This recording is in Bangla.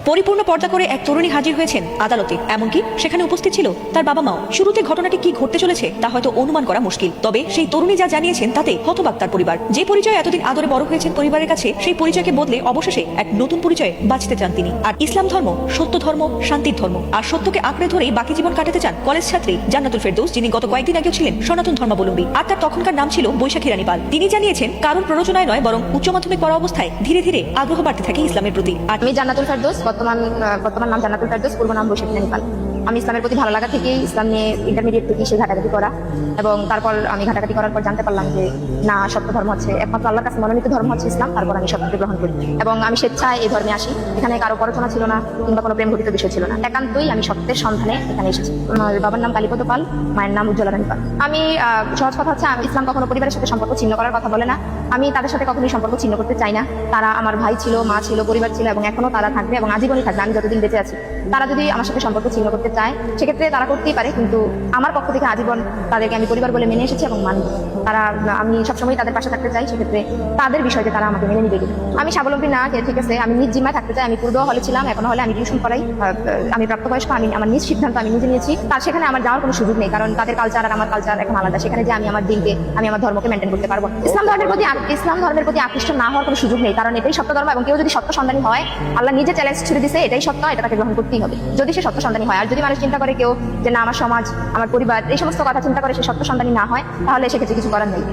পরিপূর্ণ পর্দা করে এক তরুণী হাজির হয়েছেন আদালতে, এমনকি সেখানে উপস্থিত ছিল তার বাবা মাও। শুরুতে ঘটনাটি কি ঘটতে চলেছে তা হয়তো অনুমান করা মুশকিল, তবে সেই তরুণী যা জানিয়েছেন তাতে হতবাক তার পরিবার। যে পরিচয় এতদিন আদরে বড় হয়েছেন পরিবারের কাছে, সেই পরিচয়কে বদলে অবশেষে এক নতুন পরিচয়ে বাঁচতে চান তিনি। আর ইসলাম ধর্ম সত্য ধর্ম, শান্তির ধর্ম, আর সত্যকে আঁকড়ে ধরেই বাকি জীবন কাটাতে চান কলেজ ছাত্রী জান্নাতুল ফেরদৌস, যিনি গত কয়েকদিন আগেও ছিলেন সনাতন ধর্মাবলম্বী। আর তার তখনকার নাম ছিল বৈশাখী রানী পাল। তিনি জানিয়েছেন কারণ প্ররোচনায় নয়, বরং উচ্চ মাধ্যমিক পড়া অবস্থায় ধীরে ধীরে আগ্রহ বাড়তে থাকে ইসলামের প্রতি। আমি জান্নাতুল ফেরদৌস, বর্তমান নাম জান্নাতুল ফেরদৌস, পূর্ব নাম বৈশাখী রানী পাল। আমি ইসলামের প্রতি ভালো লাগা থেকেই ইসলাম নিয়ে ইন্টারমিডিয়েট থেকে সে ঘাটাঘাটি করা, এবং তারপর আমি ঘাটাঘাটি করার পর জানতে পারলাম যে না, সত্য ধর্ম হচ্ছে একমাত্র আল্লাহর কাছে মনোনীত ধর্ম হচ্ছে ইসলাম। তারপর আমি সত্যকে গ্রহণ করি এবং আমি স্বেচ্ছায় এই ধর্মে আসি। এখানে কারো প্ররোচনা ছিল না কিংবা কোনো প্রেম ঘটিত বিষয় ছিল না, একান্তই আমি সত্যের সন্ধানে এখানে এসেছি। আমার বাবার নাম কালীপদ পাল, মায়ের নাম উজ্জ্বলা রানী পাল। আমি সহজ কথা হচ্ছে, আমি ইসলাম কখনো পরিবারের সাথে সম্পর্ক ছিন্ন করার কথা বলে না। আমি তাদের সাথে কখনোই সম্পর্ক ছিন্ন করতে চাই না। তারা আমার ভাই ছিল, মা ছিল, পরিবার ছিল, এবং এখনো তারা থাকবে এবং আজীবনই থাকবে আমি যতদিন বেঁচে আছি। তারা যদি আমার সাথে সম্পর্ক ছিন্ন করতে চায় সেক্ষেত্রে তারা করতেই পারে, কিন্তু আমার পক্ষ থেকে আজীবন তাদেরকে আমি পরিবার বলে মেনে এসেছি এবং মানব। আমি সবসময় তাদের পাশে থাকতে চাই, সেক্ষেত্রে তাদের বিষয়তে তারা আমাকে মেনে নিবে। আমি স্বাবলম্বী না, ঠিক আছে, আমি নিজ জিম্মায় থাকতে চাই। আমি পূর্বেও হলে ছিলাম, এখনো হলে আমি টিউশন করাই। আমি প্রাপ্তবয়স্ক, আমি আমার নিজ সিদ্ধান্ত আমি নিজে নিয়েছি। তার সেখানে আমার যাওয়ার কোনো সুযোগ নেই, কারণ তাদের কালচার আর আমার কালচার এখন আলাদা। সেখানে যে আমি আমার দিনকে, আমি আমার ধর্মকে মেনটেন করতে পারবো। ইসলাম ধর্মের প্রতি আকৃষ্ট না হওয়ার কোনো সুযোগ নেই, কারণ এটাই সত্য ধর্ম। এবং কেউ যদি সত্য সন্ধানী হয়, আল্লাহ নিজে চ্যালেঞ্জ ছুড়ে দিছে, এটাই সত্য, এটা তাকে গ্রহণ করতেই হবে যদি সে সত্য সন্ধানী হয়। আর যদি মানুষ চিন্তা করে কেউ যে না, আমার সমাজ, আমার পরিবার, এই সমস্ত কথা চিন্তা করে সে সত্য সন্ধানী না হয়, তাহলে সেক্ষেত্রে কিছু করার নেই।